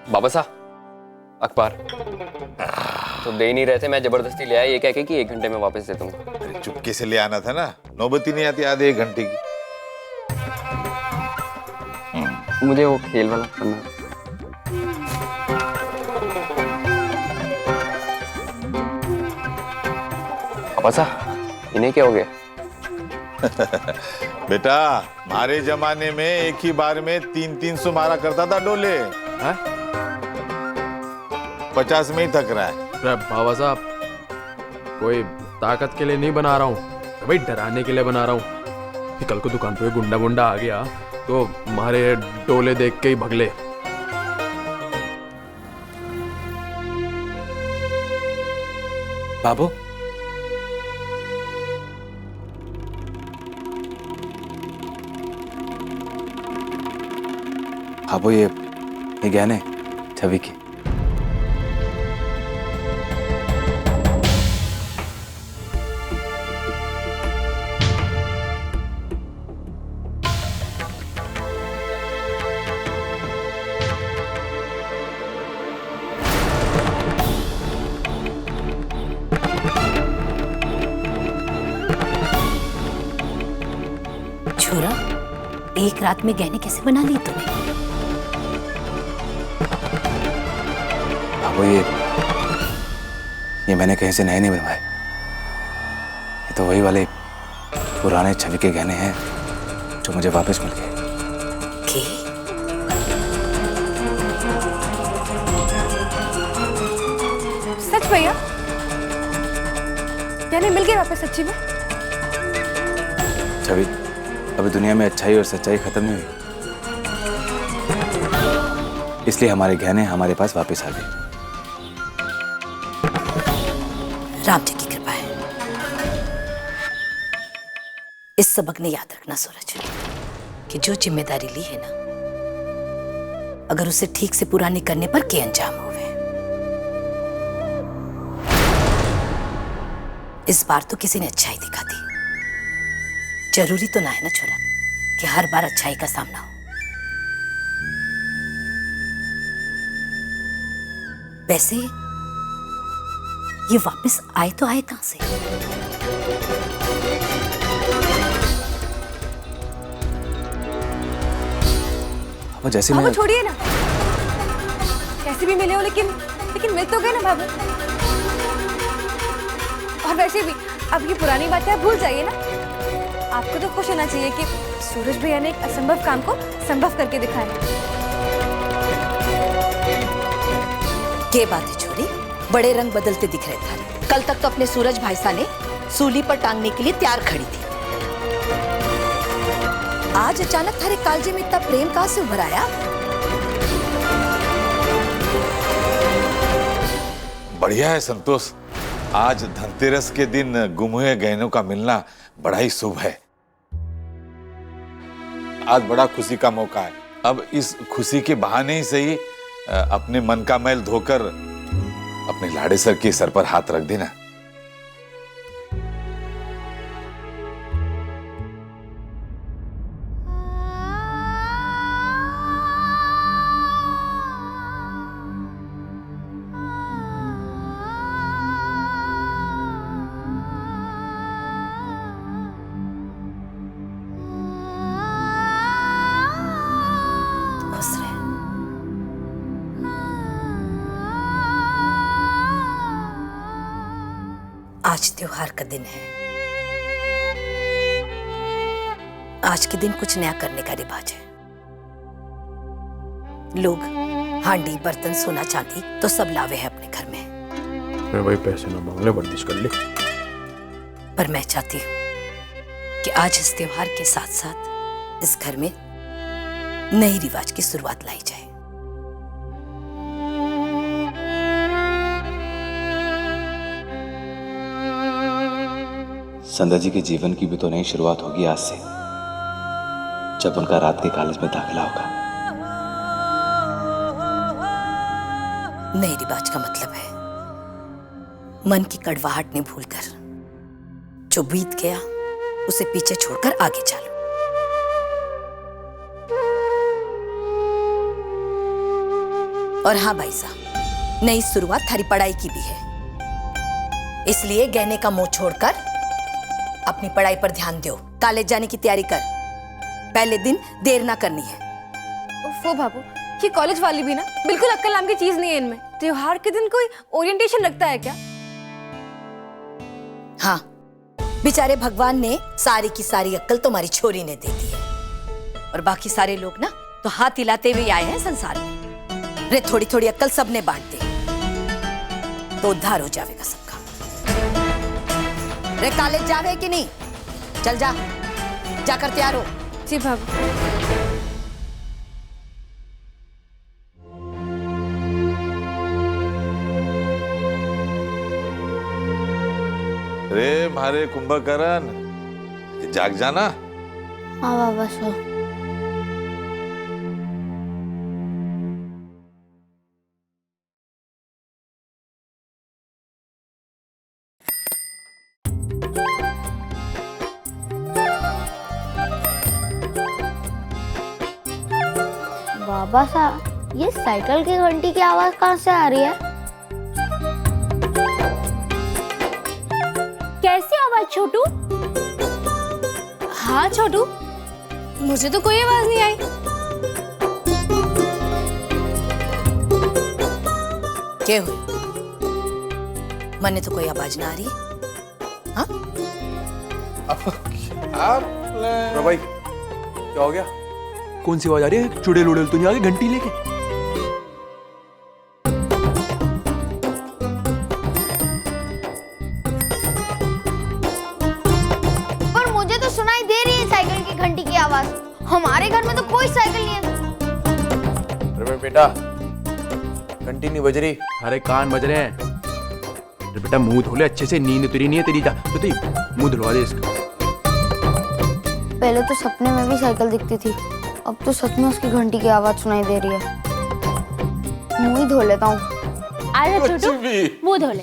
बाबा साहब, अखबार तो दे ही नहीं रहे थे, मैं जबरदस्ती ले आया ये कह के कि 1 घंटे में वापस दे दूंगा। अरे चुपके से ले आना था ना, नौबती नहीं आती आधे 1 घंटे की। मुझे वो खेल वाला करना। बाबा साहब, इन्हें क्या हो गया? बेटा, हमारे जमाने में एक ही बार में 300 मारा करता था डोले। हाँ? 50 में ही थक रहा है। अरे बाबा साहब, कोई ताकत के लिए नहीं बना रहा हूँ भाई, डराने के लिए बना रहा हूँ कि कल को दुकान पे गुंडा वुंडा आ गया तो हमारे डोले देख के ही भगले। बाबू, बाबू ये गहने छवि के। छोरा, एक रात में गहने कैसे बना लिए तूने? बाबू ये मैंने कहीं से नए नहीं बनवाए, ये तो वही वाले पुराने छवि के गहने हैं जो मुझे वापस मिल गए। सच भैया? गहने मिल गए वापस सच्ची में? छवि, अभी दुनिया में अच्छाई और सच्चाई खत्म नहीं हुई, इसलिए हमारे गहने हमारे पास वापस आ गए। राम जी की कृपा है। इस सबक ने याद रखना सूरज कि जो जिम्मेदारी ली है ना, अगर उसे ठीक से पूरा नहीं करने पर के अंजाम हुए। इस बार तो किसी ने अच्छाई दिखा दी। जरूरी तो ना है ना छोरा कि हर बार अच्छाई का सामना हो। वैसे ये वापस आए तो आए कहां से? अब जैसे बाबू मैं छोड़िए ना, कैसे भी मिले हो लेकिन मिल तो गए ना बाबू। और वैसे भी अब ये पुरानी बातें आप भूल जाइए ना। आपको तो खुश होना चाहिए कि सूरज भैया ने एक असंभव काम को संभव करके दिखाया। के बात है छोरी, बड़े रंग बदलते दिख रहे थे। कल तक तो अपने सूरज भाई सा ने सूली पर टांगने के लिए तैयार खड़ी थी, आज अचानक थारे कालजे में इतना प्रेम कहां से उभर आया? बढ़िया है संतोष, आज धनतेरस के दिन गुम हुए गहनों का मिलना बड़ा ही शुभ है। आज बड़ा खुशी का मौका है। अब इस खुशी के बहाने ही सही अपने मन का मैल धोकर अपने लाड़े सर के सर पर हाथ रख देना। खुश रहे। आज त्योहार का दिन है। आज के दिन कुछ नया करने का रिवाज है। लोग हांडी, बर्तन, सोना चांदी तो सब लावे हैं अपने घर में। मैं भाई पैसे ना मांग ले, बंदिश कर ले। पर मैं चाहती हूँ कि आज इस त्योहार के साथ साथ इस घर में नई रिवाज की शुरुआत लाई जाए। संध्या जी के जीवन की भी तो नई शुरुआत होगी आज से, जब उनका रात के कॉलेज में दाखिला होगा। नई रिवाज का मतलब है मन की कड़वाहट ने भूलकर जो बीत गया उसे पीछे छोड़कर आगे चलो। और हाँ भाई साहब, नई शुरुआत थारी पढ़ाई की भी है, इसलिए गहने का मुंह छोड़कर अपनी पढ़ाई पर ध्यान दो। कॉलेज जाने की तैयारी कर, पहले दिन देर ना करनी है। उफ़ो बाबू, ये कॉलेज वाली भी ना बिल्कुल अक्ल नाम की चीज नहीं है इनमें। त्योहार के दिन कोई ओरिएंटेशन रखता है क्या? हाँ, बेचारे भगवान ने सारी की सारी अक्ल तुम्हारी छोरी ने दे दी है, और बाकी सारे लोग ना तो हाथ हिलाते हुए आए हैं संसार में। रे थोड़ी थोड़ी अक्ल सबने बांट दी तो उद्धार हो जाएगा सबका। रे कॉलेज जावे कि नहीं? चल जा, जाकर तैयार हो। जी बाबू। रे मारे कुंभकर्ण, जाग जाना। हाँ बाबा सो। बाबा साहब, ये साइकिल की घंटी की आवाज कहाँ से आ रही है? कैसी आवाज छोटू? हाँ छोटू, मुझे तो कोई आवाज नहीं आई। क्या हुई? मने तो कोई आवाज ना आ रही। हाँ? भाई क्या हो गया? कौन सी आवाज आ रही है? चुड़ैल उड़ेल तो नहीं आ गई घंटी लेके? पर मुझे तो सुनाई दे रही है साइकिल की घंटी की आवाज। हमारे घर में तो कोई साइकिल नहीं है। अरे बेटा, घंटी नहीं बज रही। अरे कान बज रहे हैं। अरे बेटा मुंह धो ले अच्छे से, नींद तुरी नहीं है तेरी। तो मुंह धुलवा दे इसका। पहले तो सपने में भी साइकिल दिखती थी, अब तो सच में उसकी घंटी की आवाज सुनाई दे रही है। मुंह ही धो लेता हूँ। आजा छोटू, मुंह धो ले।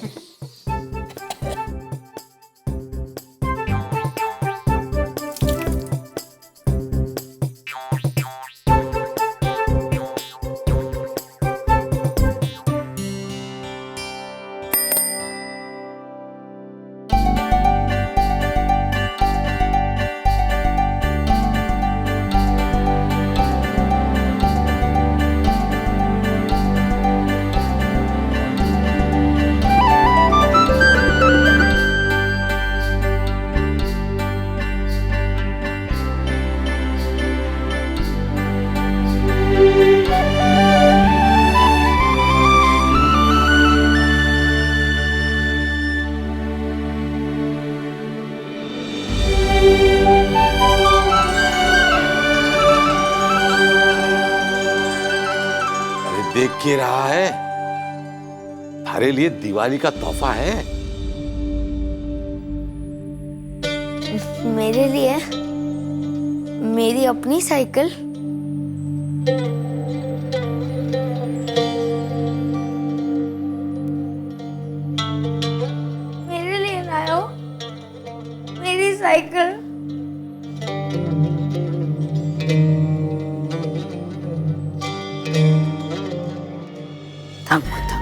देख के रहा है, थारे लिए दिवाली का तोहफा है। मेरे लिए मेरी अपनी साइकिल? मेरे लिए लाए हो मेरी साइकिल? थांको थांको।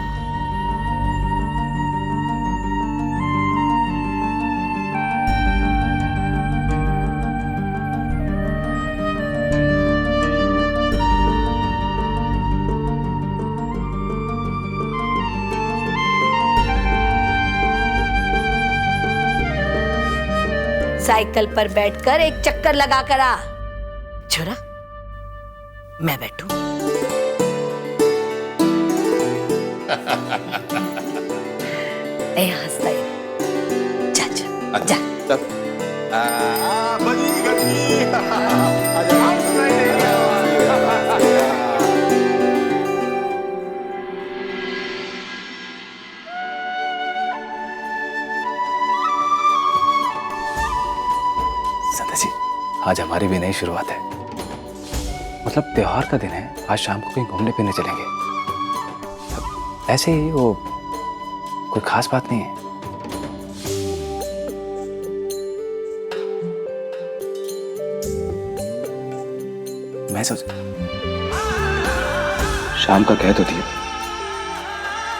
साइकिल पर बैठकर एक चक्कर लगा कर आ। छोरा, मैं बैठूं? ए हंसता है। जा जा जा। चल। बनी घंटी। आजा। संता जी, आज हमारी भी नई शुरुआत है। मतलब त्योहार का दिन है, आज शाम को कहीं घूमने फिरने चलेंगे। ऐसे ही, वो कोई खास बात नहीं है। मैं सोच शाम का कह तो दिया,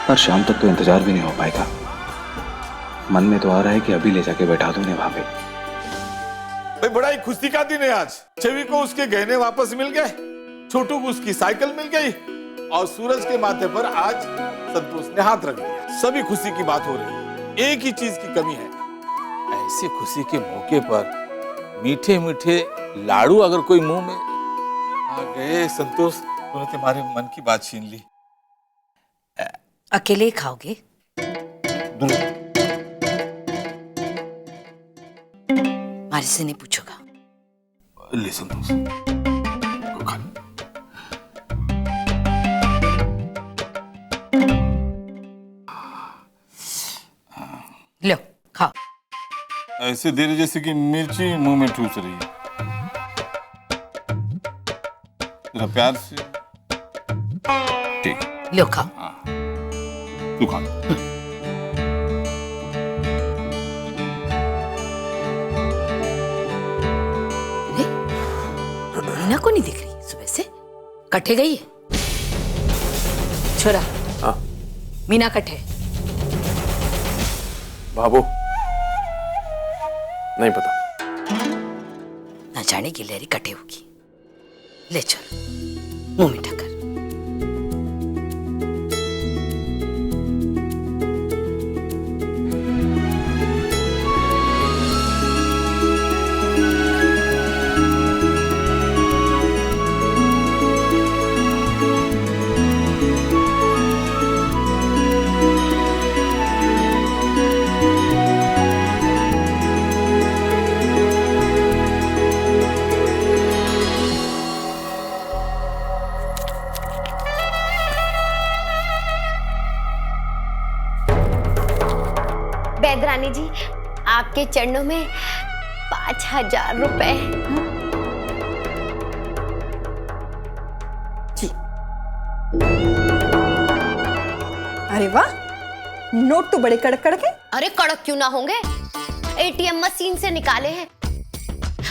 पर शाम तक तो इंतजार भी नहीं हो पाएगा। मन में तो आ रहा है कि अभी ले जाके बैठा दूं वहां पे। भाई बड़ा ही खुशी का दिन है आज। छवि को उसके गहने वापस मिल गए, छोटू को उसकी साइकिल मिल गई और सूरज के माथे पर आज संतोष ने हाथ रख दिया। सभी खुशी की बात हो रही है। एक ही चीज की कमी है, ऐसी खुशी के मौके पर मीठे मीठे लाड़ू अगर कोई मुंह में आ गए। संतोष, तूने तुम्हारे मन की बात छीन ली। अकेले ही खाओगे? मारी से नहीं पूछोगा। ले संतोष, खा। लो खाओ। ऐसे दे रहे जैसे कि मिर्ची मुंह में ठूस रही है। जरा प्यार से। ठीक, लो खाओ। तू खा। मीना को नहीं दिख रही सुबह से? कट्ठे गई है? छोरा, मीना कट्ठे? बाबू नहीं पता। ना जाने की लहरी कटे होगी। ले चल, मुंह मीठा कर। बैदरानी जी, आपके चरणों में 5,000 रुपए। अरे वाह, नोट तो बड़े कड़क कड़क है। अरे कड़क क्यों ना होंगे, एटीएम मशीन से निकाले हैं।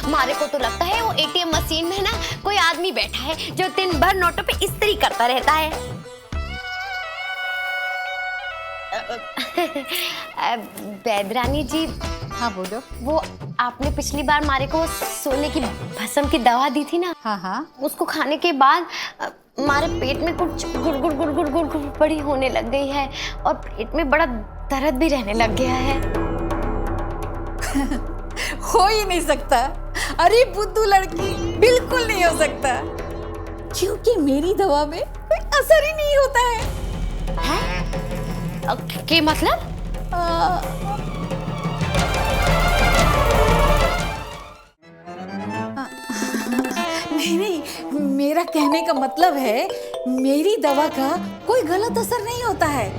मारे को तो लगता है वो एटीएम मशीन में ना कोई आदमी बैठा है जो दिन भर नोटों पे इस्त्री करता रहता है। बैदरानी जी। हाँ बोलो। वो आपने पिछली बार मारे को सोने की भस्म की दवा दी थी ना? हाँ। उसको खाने के बाद मारे पेट में कुछ गुड़गुड़ गुड़गुड़ गुड़गुड़ बड़ी होने लग गई है और पेट में बड़ा दर्द भी रहने लग गया है। हो ही नहीं सकता। अरे बुद्धू लड़की, बिल्कुल नहीं हो सकता, क्योंकि मेरी दवा में कोई असर ही नहीं होता है। क्या मतलब? नहीं, मेरा कहने का मतलब है मेरी दवा का कोई गलत असर नहीं होता है,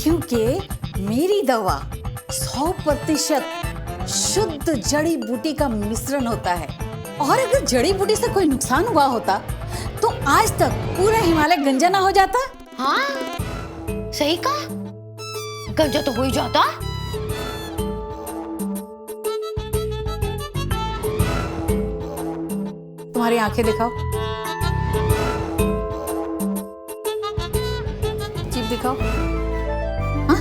क्योंकि मेरी दवा 100% शुद्ध जड़ी बूटी का मिश्रण होता है। और अगर जड़ी बूटी से कोई नुकसान हुआ होता तो आज तक पूरा हिमालय गंजा ना हो जाता। हाँ सही कहा, गंजा तो हो ही जाता। तुम्हारी आंखें दिखाओ, जीभ दिखाओ। हाँ?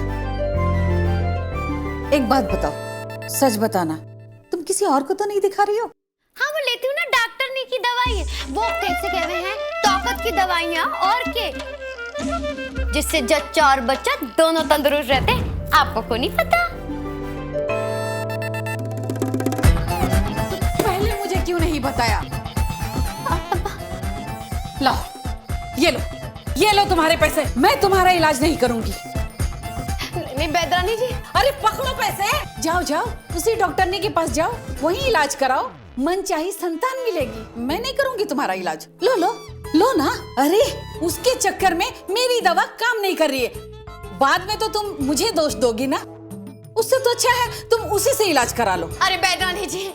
एक बात बताओ, सच बताना, तुम किसी और को तो नहीं दिखा रही हो? हाँ वो लेती हूँ ना डॉक्टर ने की दवाई, वो कैसे कह रहे हैं, ताकत की दवाइयाँ और के, जिससे जच्चा और बच्चा दोनों तंदुरुस्त रहते हैं। आपको को नहीं पता? पहले मुझे क्यों नहीं बताया? लो, ये लो तुम्हारे पैसे। मैं तुम्हारा इलाज नहीं करूंगी। नहीं बैदरानी जी। अरे पकड़ो पैसे, जाओ उसी डॉक्टरनी के पास जाओ, वहीं इलाज कराओ, मनचाही संतान मिलेगी। मैं नहीं करूंगी तुम्हारा इलाज। लो ना। अरे उसके चक्कर में मेरी दवा काम नहीं कर रही है, बाद में तो तुम मुझे दोष दोगी ना। उससे तो अच्छा है तुम उसी से इलाज करा लो। अरे बैदरानी जी,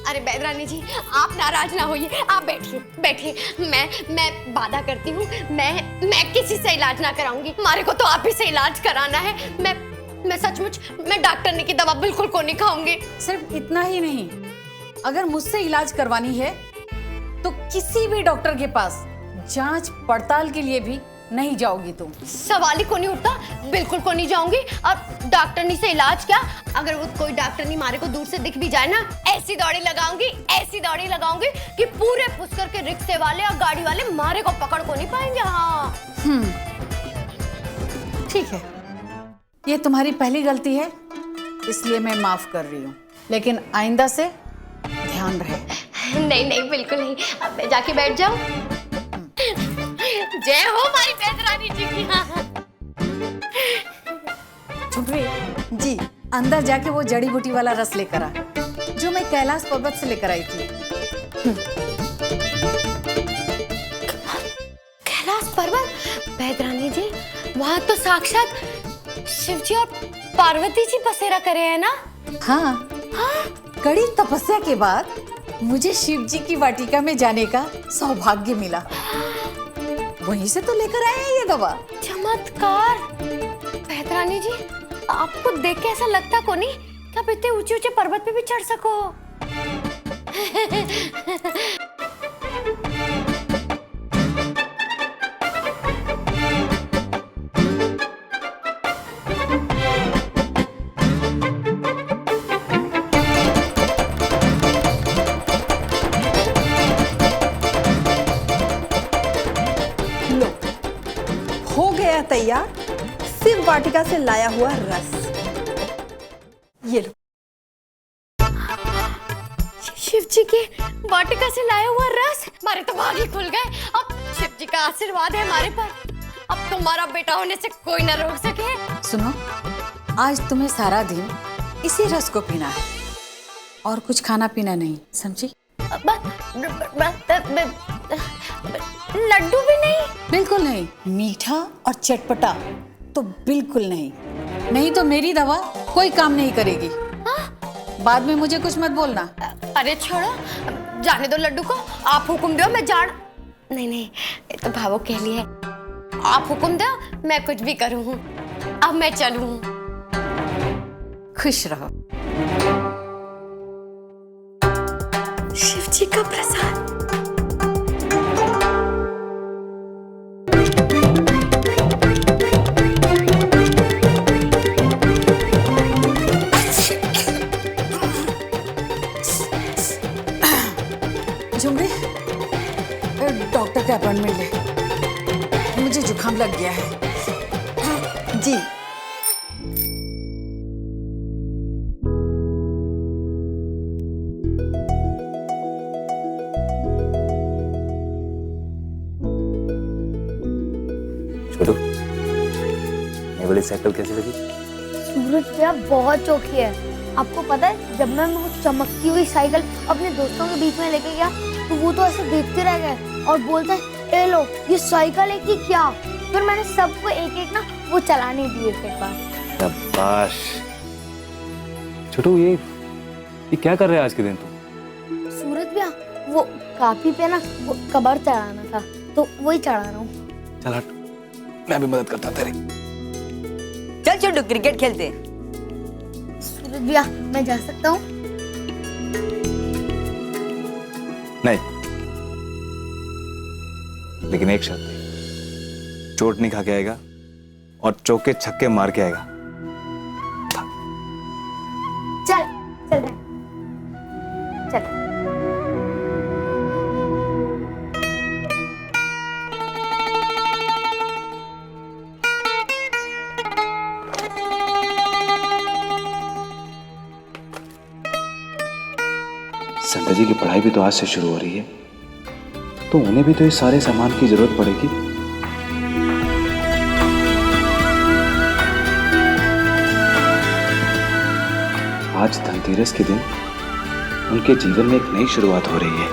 अरे बैदरानी जी आप नाराज ना होइए, आप बैठिए। मैं वादा करती हूँ, मैं किसी से इलाज ना कराऊंगी। हमारे को तो आप ही से इलाज कराना है। मैं सचमुच मैं डॉक्टर ने की दवा बिल्कुल को नहीं खाऊंगी। सिर्फ इतना ही नहीं, अगर मुझसे इलाज करवानी है तो किसी भी डॉक्टर के पास जांच पड़ताल के लिए भी नहीं जाओगी तुम। सवाल ही को नहीं उठता, बिल्कुल को नहीं जाऊंगी। और डॉक्टरनी से इलाज क्या, अगर वो कोई डॉक्टरनी मारे को दूर से दिख भी जाए ना, ऐसी दौड़ी लगाऊंगी कि पूरे पुष्कर के रिक्शे वाले और गाड़ी वाले मारे को पकड़ को नहीं पाएंगे। हाँ ठीक है, ये तुम्हारी पहली गलती है, इसलिए मैं माफ कर रही हूँ, लेकिन आइंदा से ध्यान रहे। नहीं बिल्कुल नहीं। अब मैं जाके बैठ जाऊं। जय हो हमारी बेदरानी जी की। झुमरी जी, अंदर जाके वो जड़ी बूटी वाला रस लेकर आ, जो मैं कैलाश पर्वत से लेकर आई थी। कैलाश पर्वत? बेदरानी जी, वहाँ तो साक्षात शिव जी और पार्वती जी बसेरा करे हैं ना? हाँ, कड़ी तपस्या के बाद मुझे शिव जी की वाटिका में जाने का सौभाग्य मिला, वहीं से तो लेकर आए हैं ये दवा। चमत्कार। बेदरानी जी, आपको देख के ऐसा लगता को नहीं कि आप इतने ऊंचे ऊंचे पर्वत पे भी चढ़ सको। हो गया तैयार शिव वाटिका से लाया हुआ रस। ये लो। शिव जी के वाटिका से लाया हुआ रस, हमारे तो भाग ही खुल गए। अब शिव जी का आशीर्वाद है हमारे पर, अब तुम्हारा बेटा होने से कोई न रोक सके। सुनो, आज तुम्हें सारा दिन इसी रस को पीना है और कुछ खाना पीना नहीं, समझी? लड्डू भी नहीं? बिल्कुल नहीं। मीठा और चटपटा तो बिल्कुल नहीं, नहीं तो मेरी दवा कोई काम नहीं करेगी। बाद में मुझे कुछ मत बोलना। अरे छोड़ो, जाने दो लड्डू को, आप हुक्म दो मैं जान। नहीं ये तो भावो कह लिए। आप हुक्म दो, मैं कुछ भी करूँ। अब मैं चलूँ। खुश रहो। शिव जी का प्रसाद। झुमरी, डॉक्टर का अपॉइंटमेंट ले, मुझे जुकाम लग गया है। जी। छोटू, ये बड़ी साइकिल कैसी लगी? सूरज भैया बहुत चौकी है। आपको पता है, जब मैं वो चमकती हुई साइकिल अपने दोस्तों के बीच में लेके गया तो वो तो ऐसे देखते रह गए और बोलते हैं, ए लो ये साइकिल है कि क्या। फिर मैंने सबको एक एक ना वो चलाने दी एक बार। शाबाश। छोटू, ये क्या कर रहे हैं आज के दिन तू? सूरज भैया, वो काफी पे ना वो कबर चढ़ाना था तो वही चढ़ा रहा हूँ। चल हट, मैं भी मदद करता तेरी। चल छोटू, क्रिकेट खेलते हैं। सूरज भैया, मैं जा सकता हूँ? नहीं, लेकिन एक शर्त है, चोट नहीं खा के आएगा और चौके छक्के मार के आएगा। चल चल चल। संध्या जी की पढ़ाई भी तो आज से शुरू हो रही है, तो उन्हें भी तो इस सारे सामान की जरूरत पड़ेगी। आज धनतेरस के दिन उनके जीवन में एक नई शुरुआत हो रही है।